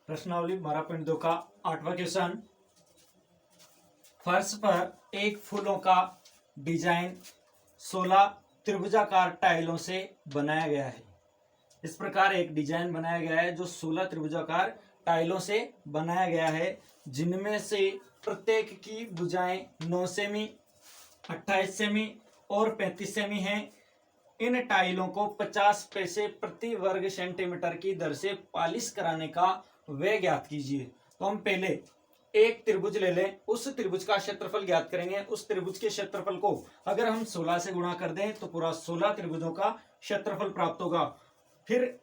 प्रश्नावली 12.2 का 8वां क्वेश्चन। फर्श पर एक फूलों का डिजाइन 16 त्रिभुजाकार टाइलों से बनाया गया है। इस प्रकार एक डिजाइन बनाया गया है जो 16 त्रिभुजाकार टाइलों से बनाया गया है, जिनमें से प्रत्येक की भुजाएं 9 सेमी, 28 सेमी और 35 सेमी हैं। इन टाइलों को 50 पैसे प्रति वर्ग सेंटीमीटर की दर से पॉलिश कराने का व्यय ज्ञात कीजिए। तो हम पहले एक त्रिभुज ले लें, उस त्रिभुज का क्षेत्रफल ज्ञात करेंगे। उस त्रिभुज के क्षेत्रफल को अगर हम 16 से गुणा कर दें तो पूरा 16 त्रिभुजों का क्षेत्रफल प्राप्त होगा। फिर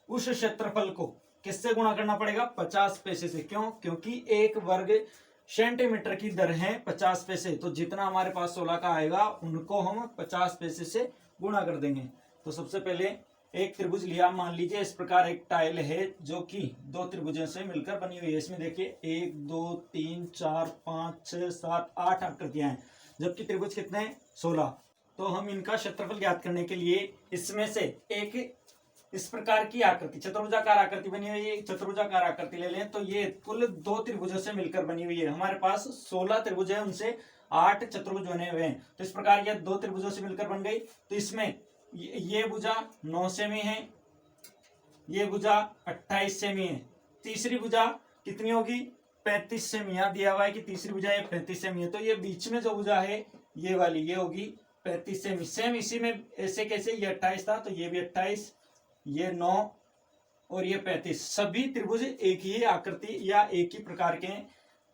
उस क्षेत्रफल को किससे गुणा करना पड़ेगा? 50 पैसे से। क्यों? क्योंकि एक वर्ग सेंटीमीटर की दर है 50 पैसे, तो जितना हमारे पास 16 का आएगा उनको हम 50 पैसे से गुणा कर देंगे। तो सबसे पहले एक त्रिभुज लिया। मान लीजिए इस प्रकार एक टाइल है जो कि दो त्रिभुजों से मिलकर बनी हुई है। इसमें देखिए 1 2 3 4 5 6 7 8 आकृतियां हैं, जबकि त्रिभुज कितने हैं? 16। तो हम इनका क्षेत्रफल ज्ञात करने के लिए इसमें से एक इस प्रकार की आकृति, चतुर्भुजाकार आकृति बनी हुई है, चतुर्भुजाकार आकृति ले लें तो ये कुल दो त्रिभुजों से मिलकर बनी हुई है। हमारे पास 16 त्रिभुज है, उनसे 8 चतुर्भुज बने हुए हैं। तो इस प्रकार ये दो त्रिभुजों से मिलकर बन गई। तो इसमें ये भुजा 9 सेमी है, ये भुजा 28 सेमी है, तीसरी भुजा कितनी होगी? 35 सेमी। यहाँ दिया हुआ है कि तीसरी भुजा ये 35 सेमी है, तो ये बीच में जो भुजा है ये वाली, ये होगी 35 सेमी। सेम इसी में ऐसे कैसे, ये 28 था तो ये भी 28, ये 9 और ये 35। सभी त्रिभुज एक ही आकृति या एक ही प्रकार के हैं।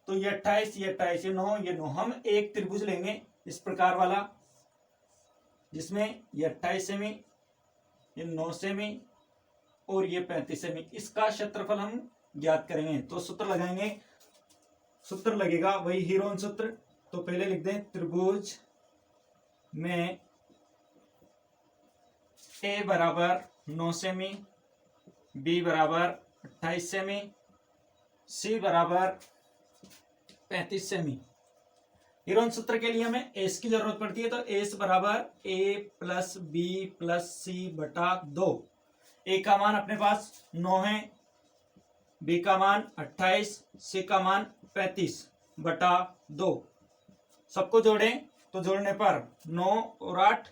तो ये 28, ये 28, ये 9, ये 9। हम एक त्रिभुज लेंगे इस प्रकार वाला, जिसमें ये 28 सेमी, ये 9 सेमी और ये 35 सेमी। इसका क्षेत्रफल हम ज्ञात करेंगे। तो सूत्र लगाएंगे, सूत्र लगेगा वही हीरोन सूत्र। तो पहले लिख दें त्रिभुज में ए बराबर 9 सेमी, बी बराबर 28 सेमी, सी बराबर 35 सेमी। हीरोन सूत्र के लिए हमें एस की जरूरत पड़ती है, तो एस बराबर ए प्लस बी प्लस सी बटा 2। ए का मान अपने पास 9 है, बी का मान 28, सी का मान 35 बटा 2। सबको जोड़ें तो जोड़ने पर 9 और 8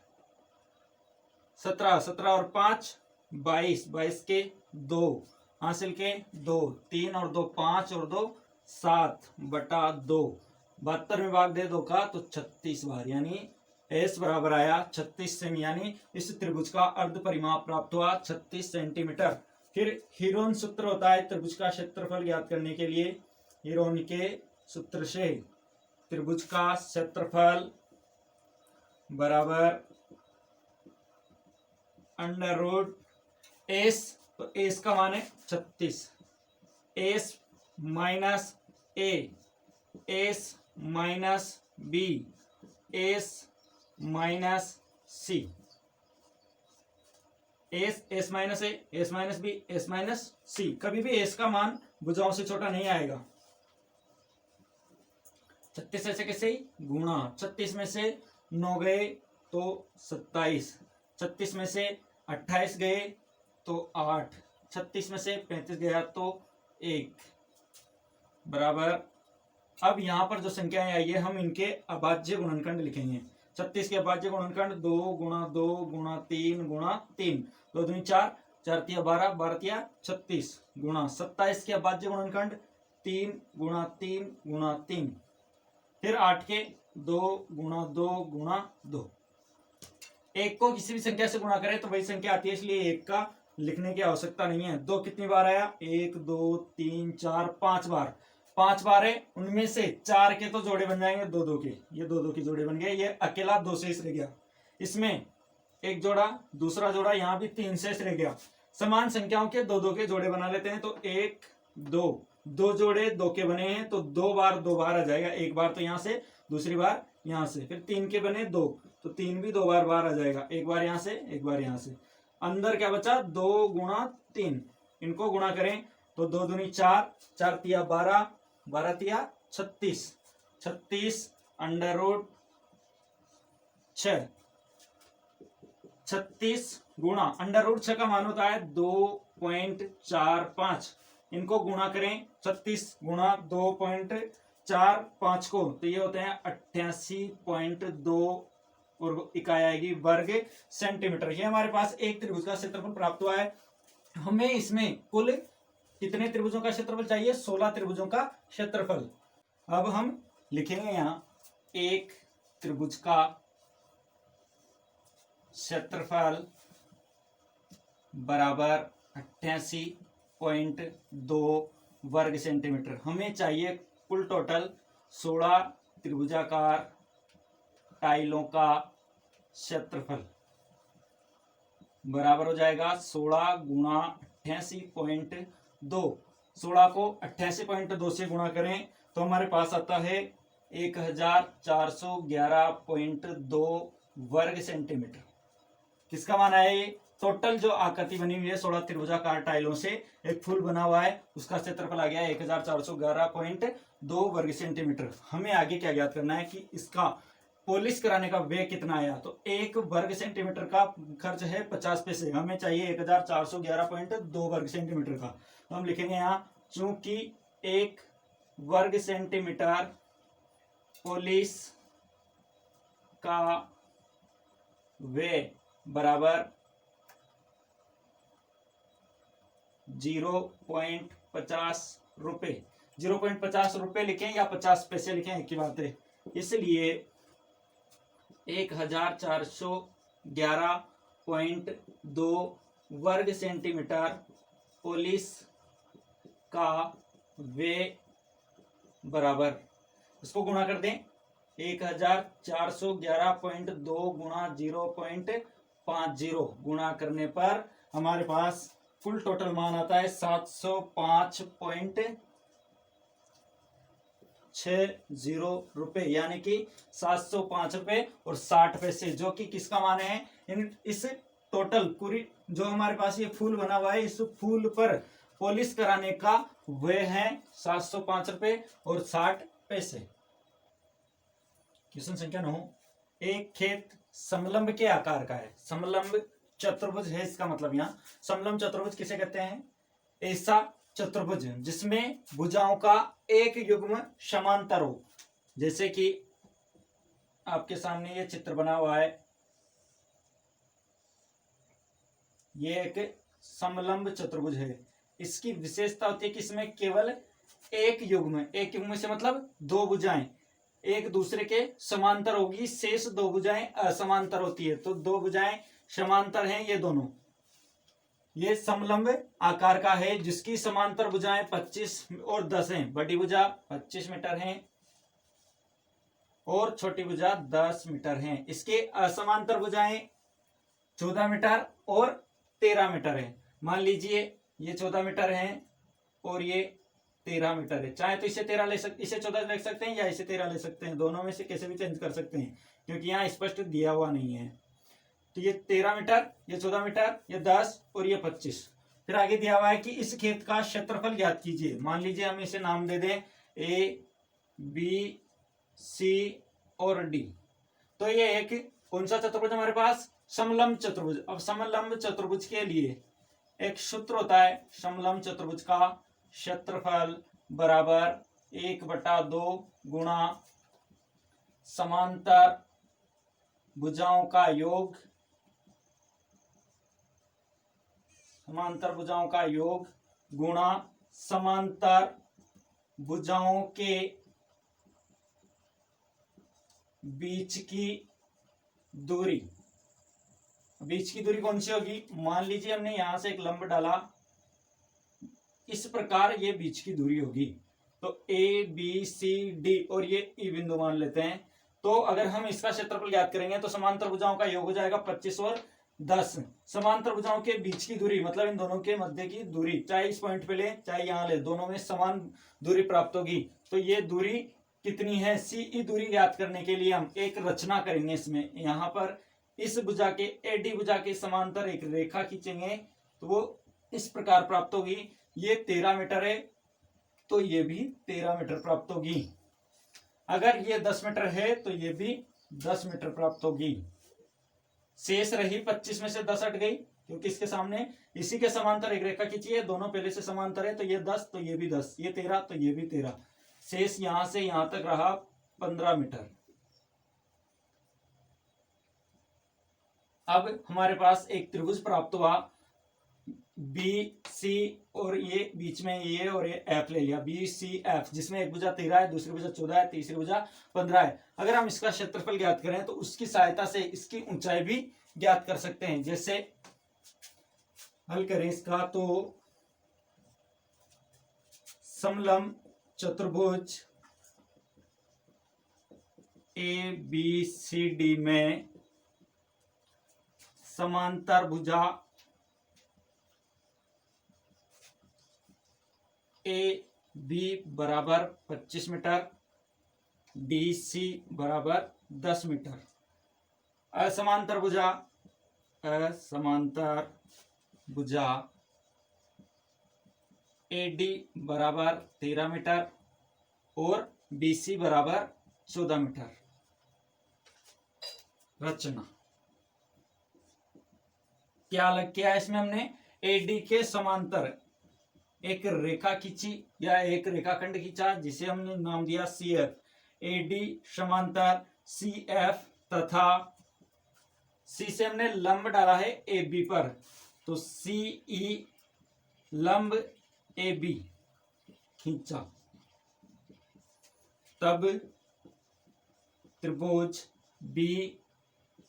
17, 17 और 5 22, 22 के 2 हासिल के 2, 3 और 2 5 और 2 7 बटा 2। 72 में भाग दे 2 का तो 36 बार, यानी एस बराबर आया 36 सेमी, यानी इस त्रिभुज का अर्ध परिमाप प्राप्त हुआ 36 सेंटीमीटर। फिर हीरोन सूत्र होता है त्रिभुज का क्षेत्रफल ज्ञात करने के लिए। हीरोन के सूत्र से त्रिभुज का क्षेत्रफल बराबर अंडर रूट एस, तो एस का मान है 36, s minus a, s minus b, s minus c. S minus a, s minus b, s minus c. कभी भी एस का मान भुजाओं से छोटा नहीं आएगा। 36 ऐसे कैसे ही गुणा, 36 में से 9 गए तो 27, 36 में से 28 गए तो 8, 36 में से 35 गया तो 1 बराबर। अब यहाँ पर जो संख्याएं आई है हम इनके अभाज्य गुणनखंड लिखेंगे। 36 के अभाज्य गुणनखंड 2 गुणा 2 गुणा 3 गुणा 3, 2 दूनी 4, 4 तिया 12, 12 तिया 36 गुणा 27 के अभाज्य गुणनखंड 3 गुणा 3 गुणा 3, फिर 8 के 2 गुणा 2 गुणा 2। एक को किसी भी संख्या से गुणा करें तो वही संख्या आती है, इसलिए एक का लिखने की आवश्यकता नहीं है। 2 कितनी बार आया? 1 2 3 4 5 बार, 5 बार है। उनमें से 4 के तो जोड़े बन जाएंगे 2 2 के, ये 2 2 के जोड़े बन गए। ये अकेला 2 शेष रह गया, इसमें एक जोड़ा, दूसरा जोड़ा, यहाँ भी 3 शेष रह गया। समान संख्याओं के 2 2 के जोड़े बना लेते हैं। तो 1 2, 2 जोड़े 2 के बने हैं तो 2 बार 2 बार आ जाएगा। एक बार तो यहाँ से, दूसरी बार यहाँ से। फिर 3 के बने 2 तो 3 भी 2 बार बार आ जाएगा, एक बार यहाँ से एक बार यहाँ से। अंदर क्या बचा? 2 गुणा 3। इनको गुणा करें तो 2 दूनी 4, 4 तिया 12, 12 तिया 36, 36 अंडर रूट 6, 36 गुणा अंडर रूट 6 का मान होता है 2.45, इनको गुणा करें 36 गुणा 2.45 को, तो ये होते हैं 88.2 इकाई आएगी वर्ग सेंटीमीटर। ये हमारे पास एक त्रिभुज का क्षेत्रफल प्राप्त हुआ है। हमें इसमें कुल कितने त्रिभुजों का क्षेत्रफल चाहिए? 16 त्रिभुजों का क्षेत्रफल। अब हम लिखेंगे यहां एक त्रिभुज का क्षेत्रफल बराबर 88.2 वर्ग सेंटीमीटर। हमें चाहिए कुल टोटल 16 त्रिभुजाकार टाइलों का क्षेत्रफल, बराबर हो जाएगा 16 गुणा 88.2। 16 को 88.2 से गुणा करें तो हमारे पास आता है 1411.2 वर्ग सेंटीमीटर। किसका मान है ये? टोटल जो आकृति बनी हुई है 16 त्रिभुजाकार टाइलों से एक फूल बना हुआ है, उसका क्षेत्रफल आ गया 1411.2 वर्ग सेंटीमीटर। हमें आगे क्या ज्ञात करना है कि इसका पॉलिश कराने का व्यय कितना आया। तो एक वर्ग सेंटीमीटर का खर्च है 50 पैसे, हमें चाहिए 1411.2 वर्ग सेंटीमीटर का। तो हम लिखेंगे यहाँ, चूंकि एक वर्ग सेंटीमीटर पॉलिश का व्यय बराबर 0.50 रुपए। 0.50 रुपए लिखें या 50 पैसे लिखें, एक ही बात है। इसलिए 1411.2 वर्ग सेंटीमीटर पॉलिश का व्यय बराबर, इसको गुणा कर दें 1411.2 गुणा 0.50 गुणा करने पर हमारे पास कुल टोटल मान आता है 705.60 रुपए, यानी कि 705 रुपए और 60 पैसे, जो कि किसका मान है? इस टोटल पूरी जो हमारे पास ये फूल बना हुआ है, इस फूल पर पॉलिश कराने का व्यय है 705 रुपए और 60 पैसे। क्वेश्चन संख्या 9, एक खेत समलंब के आकार का है। समलंब चतुर्भुज है इसका मतलब। यहाँ समलंब चतुर्भुज किसे कहते हैं? ऐसा चतुर्भुज जिसमें भुजाओं का एक युग्म समांतर हो। जैसे कि आपके सामने ये चित्र बना हुआ है, ये एक समलंब चतुर्भुज है। इसकी विशेषता होती है कि इसमें केवल एक युग्म से मतलब दो भुजाएं एक दूसरे के समांतर होगी, शेष दो भुजाएं असमांतर होती है। तो दो भुजाएं समांतर हैं ये दोनों। ये समलंब आकार का है जिसकी समांतर भुजाएं 25 और 10 हैं। बड़ी भुजा 25 मीटर है और छोटी भुजा 10 मीटर है। इसके असमांतर भुजाएं 14 मीटर और 13 मीटर है। मान लीजिए ये 14 मीटर है और ये 13 मीटर है। चाहे तो इसे 13 ले सकते, इसे 14 ले सकते हैं या इसे 13 ले सकते हैं, दोनों में से कैसे भी चेंज कर सकते हैं क्योंकि यहाँ स्पष्ट दिया हुआ नहीं है। तो ये 13 मीटर, ये 14 मीटर, ये 10 और ये 25। फिर आगे दिया हुआ है कि इस खेत का क्षेत्रफल ज्ञात कीजिए। मान लीजिए हम इसे नाम दे दें ए, बी, सी और डी। तो ये एक कौन सा चतुर्भुज हमारे पास? समलंब चतुर्भुज। अब समलंब चतुर्भुज के लिए एक सूत्र होता है, समलंब चतुर्भुज का क्षेत्रफल बराबर 1/2 गुणा समांतर भुजाओं का योग, समांतर भुजाओं का योग गुणा समांतर भुजाओं के बीच की दूरी। बीच की दूरी कौन सी होगी? मान लीजिए हमने यहां से एक लंब डाला, इस प्रकार ये बीच की दूरी होगी। तो ए, बी, सी, डी और ये ई बिंदु मान लेते हैं। तो अगर हम इसका क्षेत्रफल ज्ञात करेंगे तो समांतर भुजाओं का योग हो जाएगा 25 और 10। समांतर भुजाओं के बीच की दूरी मतलब इन दोनों के मध्य की दूरी, चाहे इस पॉइंट पे ले चाहे यहां ले, दोनों में समान दूरी प्राप्त होगी। तो ये दूरी कितनी है? सी ई दूरी ज्ञात करने के लिए हम एक रचना करेंगे। इसमें यहाँ पर इस भुजा के एडी भुजा के समांतर एक रेखा खींचेंगे तो वो इस प्रकार प्राप्त होगी। ये 13 मीटर है तो ये भी 13 मीटर प्राप्त होगी। अगर ये 10 मीटर है तो ये भी 10 मीटर प्राप्त होगी। शेष रही 25 में से 10 हट गई, क्योंकि इसके सामने इसी के समांतर एक रेखा खींची है, दोनों पहले से समांतर है, तो ये 10 तो ये भी 10, ये 13 तो ये भी 13। शेष यहां से यहां तक रहा 15 मीटर। अब हमारे पास एक त्रिभुज प्राप्त हुआ बी सी, और ये बीच में ये और ये एफ ले लिया, बी सी एफ, जिसमें एक भुजा 13 है, दूसरी भुजा 14 है, तीसरी भुजा 15 है। अगर हम इसका क्षेत्रफल ज्ञात करें तो उसकी सहायता से इसकी ऊंचाई भी ज्ञात कर सकते हैं। जैसे हल करें इसका, तो समलंब चतुर्भुज ए बी सी डी में समांतर भुजा ए बी बराबर 25 मीटर, डी सी बराबर 10 मीटर। असमांतर भुजा ए डी बराबर 13 मीटर और बी सी बराबर 14 मीटर। रचना क्या अलग किया इसमें, हमने ए डी के समांतर एक रेखा खींची या एक रेखाखंड खींचा, जिसे हमने नाम दिया सी एफ। ए डी समांतर सी एफ, तथा सी से हमने लंब डाला है ए बी पर, तो सी ई लंब ए बी खींचा, तब त्रिभुज बी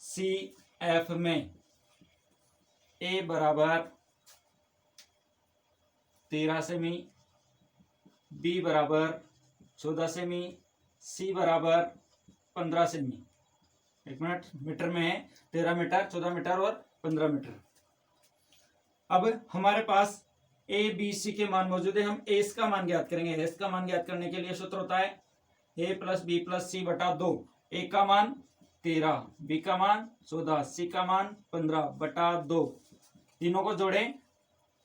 सी एफ में ए बराबर 13 सेमी, बी बराबर 14 सेमी, सी बराबर 15 सेमी। एक मिनट, मीटर में है, 13 मीटर, 14 मीटर और 15 मीटर। अब हमारे पास ए बी सी के मान मौजूद है, हम एस का मान ज्ञात करेंगे। एस का मान ज्ञात करने के लिए सूत्र होता है ए प्लस बी प्लस सी बटा 2। ए का मान 13, बी का मान 14, सी का मान 15 बटा 2। तीनों को जोड़ें,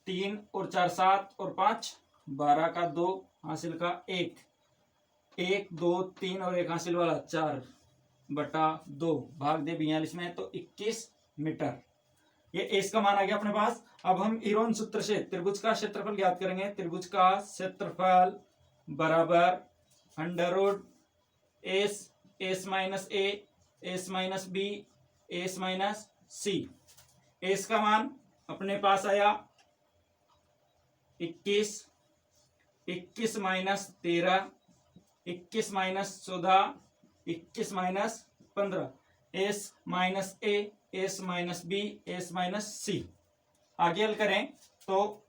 3 और 4 7 और 5 12 का 2 हासिल का 1, 1 2 3 और 1 हासिल वाला 4 बटा 2 भाग दे 42 में, तो 21 मीटर। ये एस का मान आ गया अपने पास। अब हम इरोन सूत्र से त्रिभुज का क्षेत्रफल ज्ञात करेंगे। त्रिभुज का क्षेत्रफल बराबर under root s, s minus a, s minus b, s minus c. S का मान अपने पास आया 21, 21 minus 13, 21 minus 14, 21 minus 15, s minus a, s minus b, s minus c. आगे हल करें तो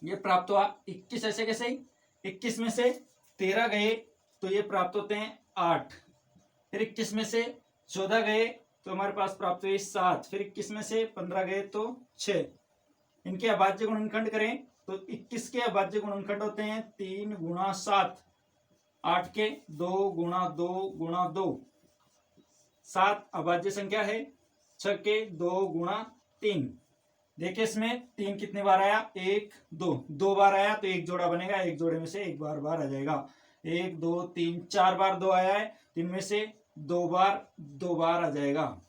ये प्राप्त हुआ 21। ऐसे कैसे, 21 में से 13 गए तो ये प्राप्त होते हैं 8, फिर 21 में से 14 गए तो हमारे पास प्राप्त हुए 7, फिर 21 में से 15 गए तो 6। इनके अभाज्य गुणनखंड करें तो 21 के अभाज्य गुणनखंड होते हैं 3 गुणा 7, 8 के 2 गुणा 2 गुणा 2, 7 अभाज्य संख्या है, 6 के 2 गुणा 3। देखिए इसमें 3 कितने बार आया, 1 2, 2 बार आया तो एक जोड़ा बनेगा, एक जोड़े में से एक बार बार आ जाएगा। 1 2 3 4 बार 2 आया है, 3 में से 2 बार आ जाएगा।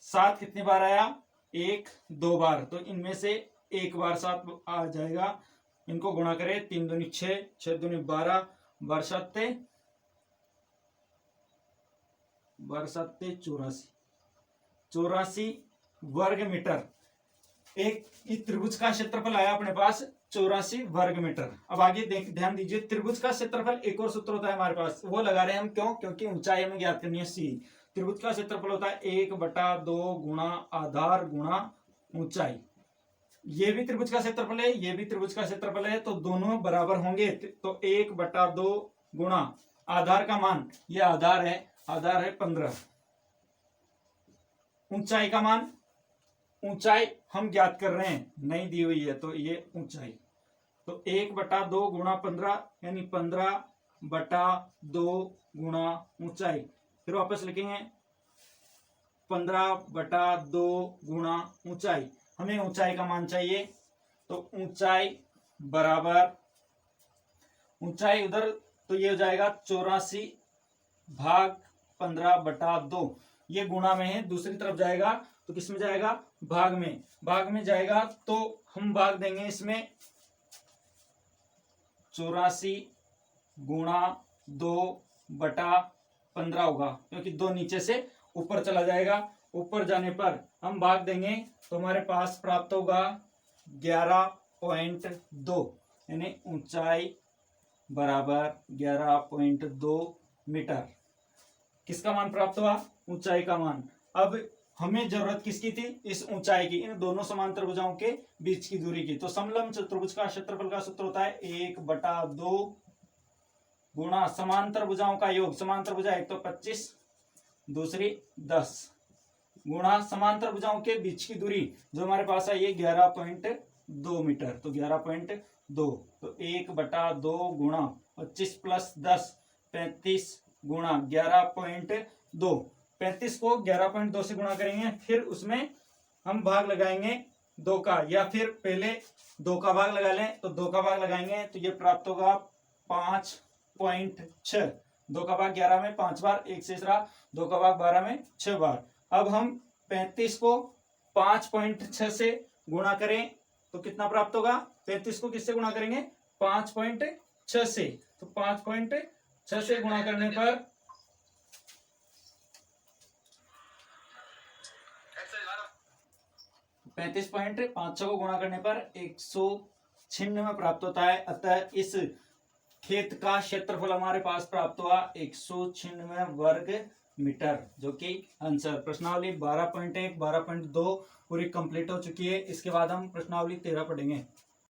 7 कितने बार आया, 1 2 बार, तो इनमें से एक बार 7 आ जाएगा। इनको गुणा करें, 3 दूनी 6, 6 दूनी 12, बार 7 84 वर्ग मीटर। एक त्रिभुज का क्षेत्रफल आया अपने पास 84 वर्ग मीटर। अब आगे ध्यान दीजिए, त्रिभुज का क्षेत्रफल एक और सूत्र होता है हमारे पास, वो लगा रहे हैं हम, क्यों, क्योंकि ऊंचाई हमें ज्ञात करनी है सी। त्रिभुज का क्षेत्रफल होता है 1/2 गुणा आधार गुणा ऊंचाई। ये भी त्रिभुज का क्षेत्रफल है, ये भी त्रिभुज का क्षेत्रफल है, तो दोनों बराबर होंगे, तो 1/2 गुणा आधार का मान, ये आधार है 15। ऊंचाई का मान, ऊंचाई हम ज्ञात कर रहे हैं, नहीं दी हुई है, तो ये ऊंचाई, तो 1/2 गुणा 15 यानी 15/2 गुणा ऊंचाई। फिर वापस लिखेंगे 15/2 गुणा ऊंचाई। हमें ऊंचाई का मान चाहिए, तो ऊंचाई बराबर, ऊंचाई उधर तो ये हो जाएगा 84 भाग 15/2। ये गुणा में है, दूसरी तरफ जाएगा तो किस में जाएगा, भाग में। भाग में जाएगा तो हम भाग देंगे इसमें 84 गुणा 2/15 होगा, क्योंकि 2 नीचे से ऊपर चला जाएगा। ऊपर जाने पर हम भाग देंगे तो हमारे पास प्राप्त होगा 11.2, यानी ऊंचाई बराबर 11.2 मीटर। किसका मान प्राप्त हुआ, ऊंचाई का मान। अब हमें जरूरत किसकी थी, इस ऊंचाई की, इन दोनों समांतर भुजाओं के बीच की दूरी की। तो समलंब चतुर्भुज का क्षेत्रफल का सूत्र होता है 1/2 गुणा समांतर भुजाओं का योग, समांतर भुजा एक तो 25, दूसरी 10, गुणा समांतर भुजाओं के बीच की दूरी जो हमारे पास है ये 11.2 मीटर। तो 11.2, तो 1/2 गुणा 25 + 10 35 गुणा 11.2। 35 को 11.2 से गुणा करेंगे, फिर उसमें हम भाग लगाएंगे 2 का, या फिर पहले 2 का भाग लगा लें। तो 2 का भाग लगाएंगे तो ये प्राप्त होगा 5.6। 2 का भाग 11 में 5 बार, 1 शेष रहा, 2 का भाग 12 में 6 बार। अब हम 35 को 5.6 से गुणा करें तो कितना प्राप्त होगा, 35 को किससे गुणा करेंगे, 5.6 से। तो 5.6 से गुणा करने पर 35.56 को गुणा करने पर 196 प्राप्त होता है। अतः इस खेत का क्षेत्रफल हमारे पास प्राप्त हुआ 196 वर्ग मीटर, जो कि आंसर। प्रश्नावली 12.1 12.2 पूरी कंप्लीट हो चुकी है। इसके बाद हम प्रश्नावली 13 पढ़ेंगे।